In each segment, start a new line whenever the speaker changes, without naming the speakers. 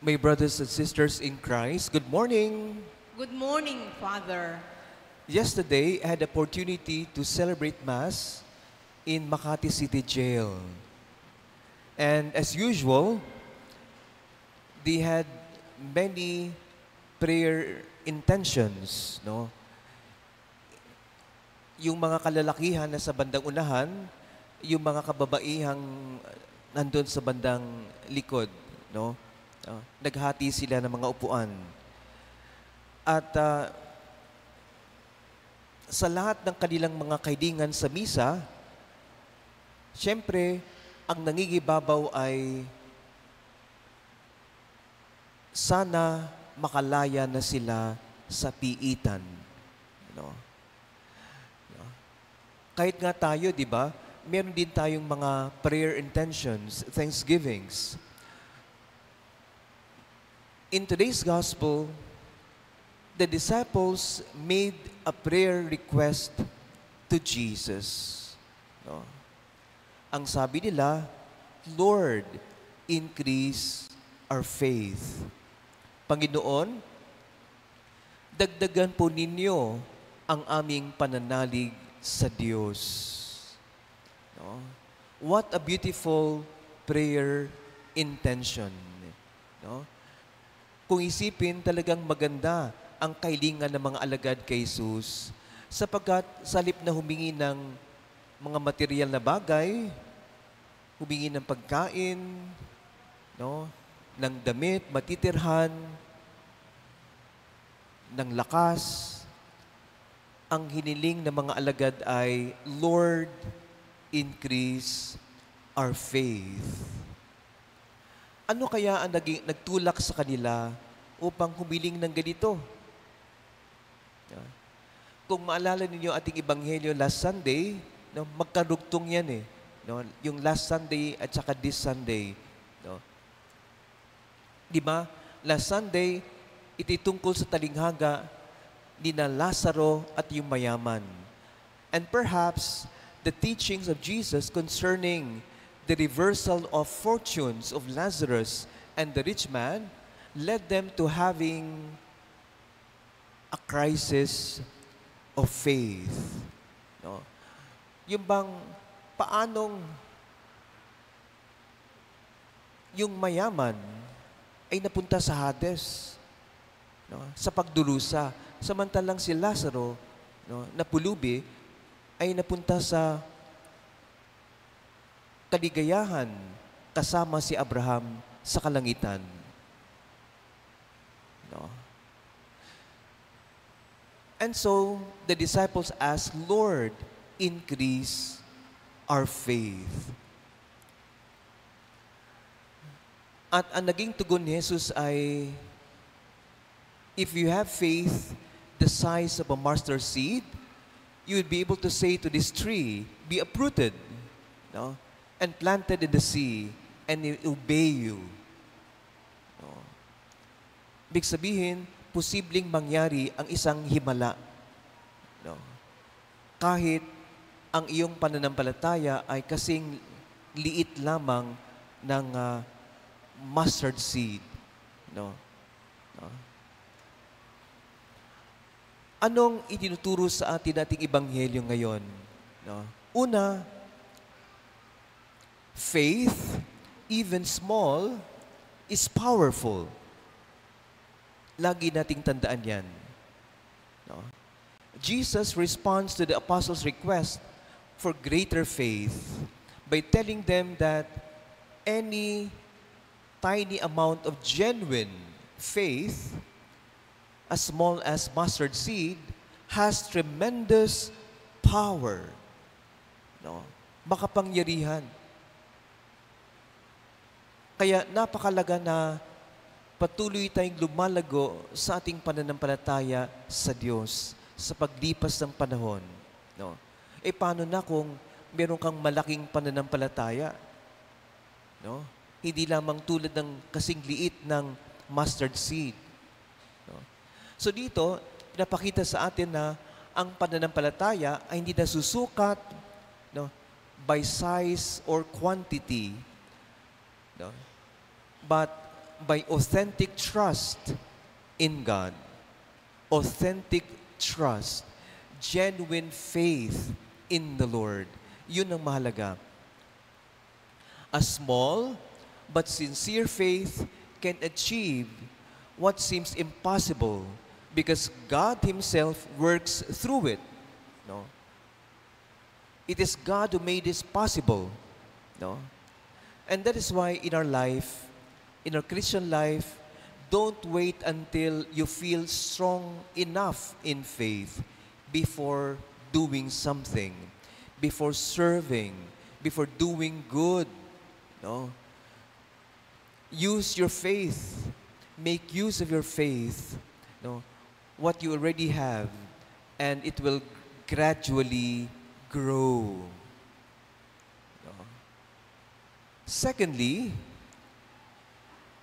My brothers and sisters in Christ, good morning.
Good morning, Father.
Yesterday, I had the opportunity to celebrate Mass in Makati City Jail. And as usual, they had many prayer intentions, no? Yung mga kalalakihan na sa bandang unahan, yung mga kababaihang nandun sa bandang likod, no? Naghati sila ng mga upuan. At sa lahat ng kanilang mga kaidingan sa misa, siyempre, ang nangingibabaw ay sana makalaya na sila sa piitan. No? Kahit nga tayo, di ba, meron din tayong mga prayer intentions, thanksgivings. In today's gospel, the disciples made a prayer request to Jesus. No? Ang sabi nila, Lord, increase our faith. Panginoon, dagdagan po ninyo ang aming pananalig sa Diyos. No? What a beautiful prayer intention. No? Kung isipin, talagang maganda ang kailingan ng mga alagad kay Jesus sapagkat sa halip na humingi ng mga material na bagay, humingi ng pagkain, no, ng damit, matitirhan, ng lakas, ang hiniling ng mga alagad ay, Lord, increase our faith. Ano kaya ang nagtulak sa kanila upang humiling ng ganito? Kung maalala ninyo ating Ebanghelyo last Sunday, no, magkarugtong yan eh. No? Yung last Sunday at saka this Sunday. No? Di ba? Last Sunday, ito'y tungkol sa talinghaga ni na Lazaro at yung mayaman. And perhaps, the teachings of Jesus concerning the reversal of fortunes of Lazarus and the rich man led them to having a crisis of faith. No? Yung bang paanong yung mayaman ay napunta sa Hades, no? Sa pagdurusa, samantalang si Lazaro, no, na pulubi ay napunta sa kaligayahan kasama si Abraham sa kalangitan. No? And so, the disciples asked, Lord, increase our faith. At ang naging tugon ni Jesus ay, if you have faith the size of a mustard seed, you would be able to say to this tree, be uprooted, no, and planted in the sea, and it will obey you. No. Ibig sabihin, posibleng mangyari ang isang himala. No. Kahit ang iyong pananampalataya ay kasing liit lamang ng mustard seed. No. No. Anong itinuturo sa atin nating Ebanghelyo ngayon? No. Una, faith, even small, is powerful. Lagi nating tandaan yan. No? Jesus responds to the apostles' request for greater faith by telling them that any tiny amount of genuine faith, as small as mustard seed, has tremendous power. No? Makapangyarihan. Kaya napakalaga na patuloy tayong lumalago sa ating pananampalataya sa Diyos sa paglipas ng panahon. No? Paano na kung meron kang malaking pananampalataya? No? Hindi lamang tulad ng kasing liit ng mustard seed. No? So dito, pinapakita sa atin na ang pananampalataya ay hindi nasusukat, no, by size or quantity, no, but by authentic trust in God. Authentic trust. Genuine faith in the Lord. Yun ang mahalaga. A small but sincere faith can achieve what seems impossible because God Himself works through it. No? It is God who made this possible. No? And that is why in our life, in our Christian life, don't wait until you feel strong enough in faith before doing something, before serving, before doing good. No? Use your faith. Make use of your faith. No? What you already have, and it will gradually grow. No? Secondly,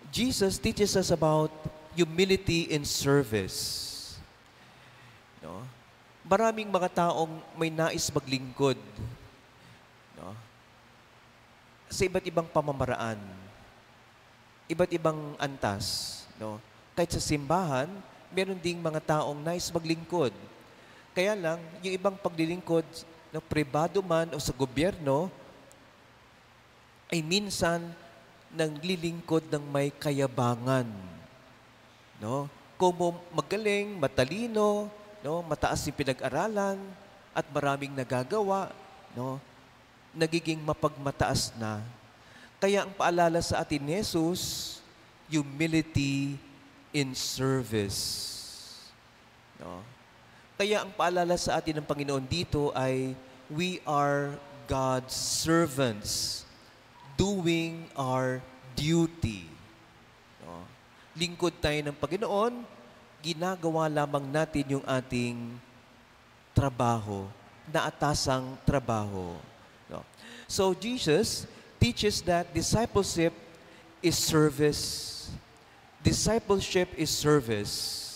Jesus teaches us about humility in service. No? Maraming mga taong may nais maglingkod. No? Sa iba't ibang pamamaraan, iba't ibang antas. No? Kahit sa simbahan, meron ding mga taong nais maglingkod. Kaya lang, yung ibang paglilingkod, no, pribado man o sa gobyerno, ay minsan naglilingkod ng may kayabangan. No? Kung magaling, matalino, no, mataas yung pinag-aralan, at maraming nagagawa, no, nagiging mapagmataas na. Kaya ang paalala sa atin ni Jesus, humility in service. No? Kaya ang paalala sa atin ng Panginoon dito ay, we are God's servants, doing our duty. No? Lingkod tayo ng Panginoon, ginagawa lamang natin yung ating trabaho, naatasang trabaho. No? So Jesus teaches that discipleship is service. Discipleship is service,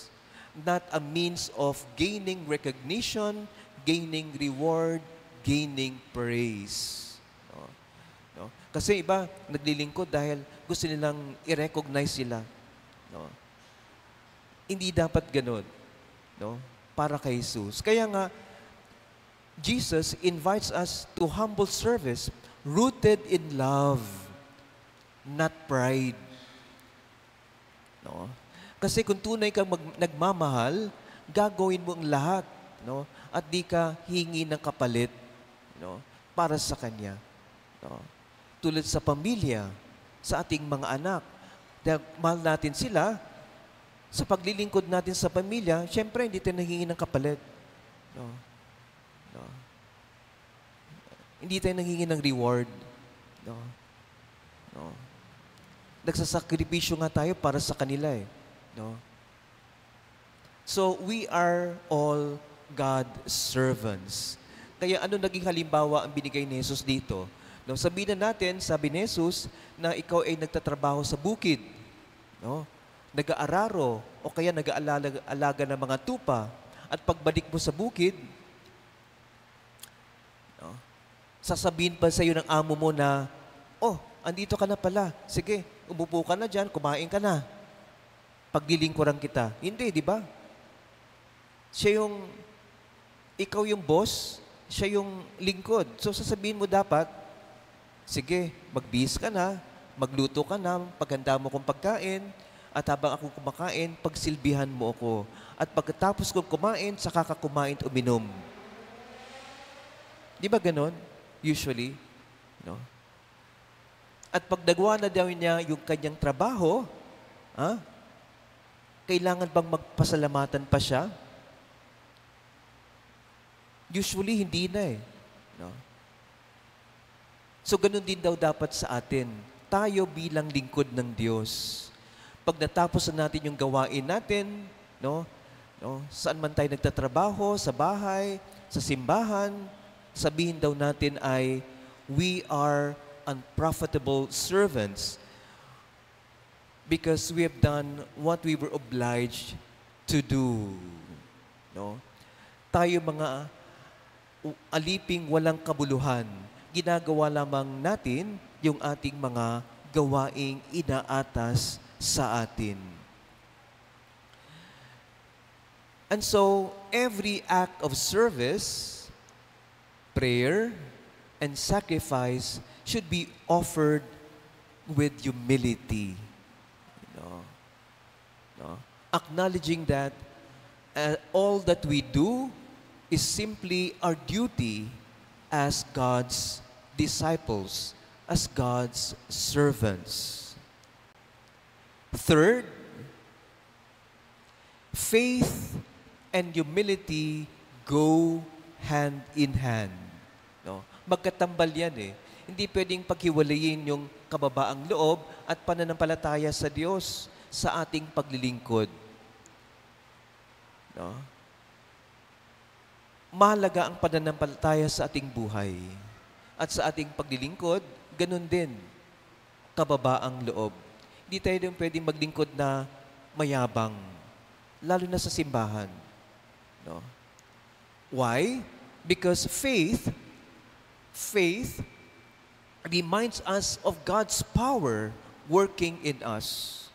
not a means of gaining recognition, gaining reward, gaining praise. No? No? Kasi iba, naglilingkod dahil gusto nilang i-recognize sila. No? Hindi dapat ganun. No? Para kay Jesus. Kaya nga, Jesus invites us to humble service, rooted in love, not pride. No? Kasi kung tunay kang nagmamahal, gagawin mo ang lahat, no? At di ka hingi ng kapalit, no? Para sa Kanya. No? Tulad sa pamilya, sa ating mga anak, dahil mahal natin sila, sa paglilingkod natin sa pamilya, syempre hindi tayo nanghingi ng kapalit. No? No? Hindi tayo nanghingi ng reward. No? No? Nagsasakripisyo nga tayo para sa kanila eh. No? So, we are all God's servants. Kaya ano naging halimbawa ang binigay ni Jesus dito? No, sabihin na natin, sabi ni Jesus, na ikaw ay nagtatrabaho sa bukid. No? Nag-aararo o kaya nag-aalaga ng mga tupa. At pagbalik mo sa bukid, no, sasabihin pa sa iyo ng amo mo na, oh, andito ka na pala. Sige, umupo ka na dyan, kumain ka na. Paglilingkuran kita. Hindi, di ba? Ikaw yung boss, siya yung lingkod. So sasabihin mo dapat, sige, magbihis ka na, magluto ka na, paghanda mo kong pagkain, at habang ako kumakain, pagsilbihan mo ako. At pagkatapos kong kumain, saka ka kumain at uminom. Di ba ganon? Usually. No? At pag nagawa na daw niya yung kanyang trabaho, kailangan bang magpasalamatan pa siya? Usually, hindi na eh. No? So, ganun din daw dapat sa atin. Tayo bilang lingkod ng Diyos. Pag natapos na natin yung gawain natin, no? Saan man tayo nagtatrabaho, sa bahay, sa simbahan, sabihin daw natin ay, we are unprofitable servants because we have done what we were obliged to do. No? Tayo mga aliping walang kabuluhan, ginagawa lamang natin yung ating mga gawaing inaatas sa atin. And so, every act of service, prayer, and sacrifice should be offered with humility. No? No? Acknowledging that all that we do is simply our duty as God's disciples, as God's servants. Third, faith and humility go hand in hand. No? Magkatambal yan eh. Hindi pwedeng paghiwalayin yung kababaang loob at pananampalataya sa Diyos sa ating paglilingkod. No? Mahalaga ang pananampalataya sa ating buhay. At sa ating paglilingkod, ganun din, kababaang loob. Hindi tayo din pwedeng maglingkod na mayabang, lalo na sa simbahan. No? Why? Because faith reminds us of God's power working in us.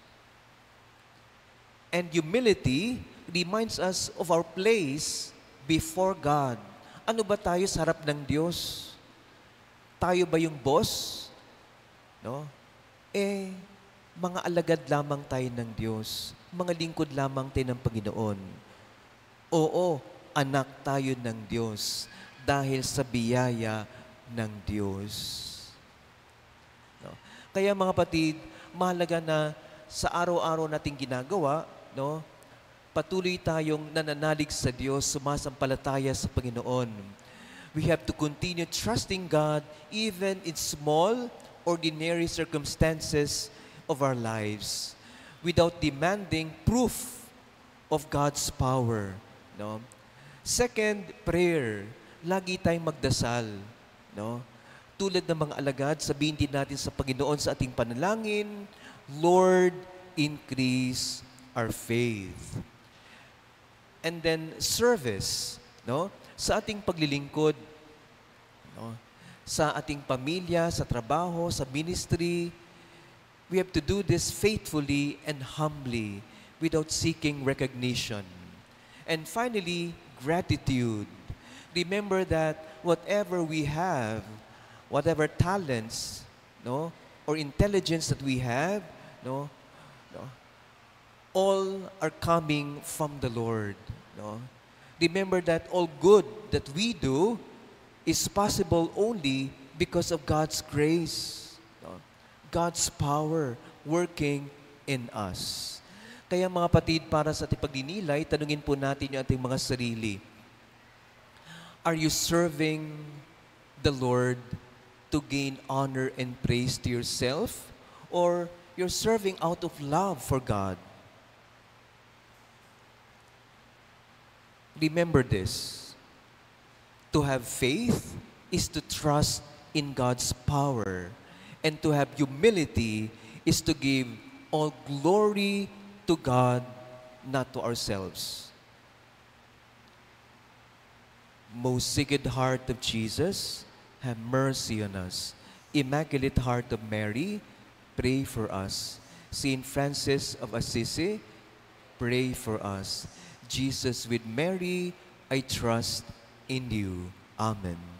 And humility reminds us of our place before God. Ano ba tayo sa harap ng Diyos? Tayo ba yung boss? No? Mga alagad lamang tayo ng Diyos. Mga lingkod lamang tayo ng Panginoon. Oo, anak tayo ng Diyos dahil sa biyaya ng Diyos. No? Kaya mga kapatid, mahalaga na sa araw-araw nating ginagawa, no, patuloy tayong nananalig sa Diyos, sumasampalataya sa Panginoon. We have to continue trusting God even in small, ordinary circumstances of our lives without demanding proof of God's power. No? Second, prayer. Lagi tayong magdasal. No? Tulad ng mga alagad, sabihin din natin sa Panginoon sa ating panalangin, Lord, increase our faith. And then service, no? Sa ating paglilingkod, no? Sa ating pamilya, sa trabaho, sa ministry, we have to do this faithfully and humbly without seeking recognition. And finally, gratitude. Remember that whatever we have, whatever talents, no, or intelligence that we have, no, all are coming from the Lord. No? Remember that all good that we do is possible only because of God's grace, no? God's power working in us. Kaya mga kapatid, para sa ating pagdinilay, tanungin po natin yung ating mga sarili. Are you serving the Lord to gain honor and praise to yourself? Or you're serving out of love for God? Remember this. To have faith is to trust in God's power. And to have humility is to give all glory to God, not to ourselves. Most Sacred Heart of Jesus, have mercy on us. Immaculate Heart of Mary, pray for us. Saint Francis of Assisi, pray for us. Jesus with Mary, I trust in you. Amen.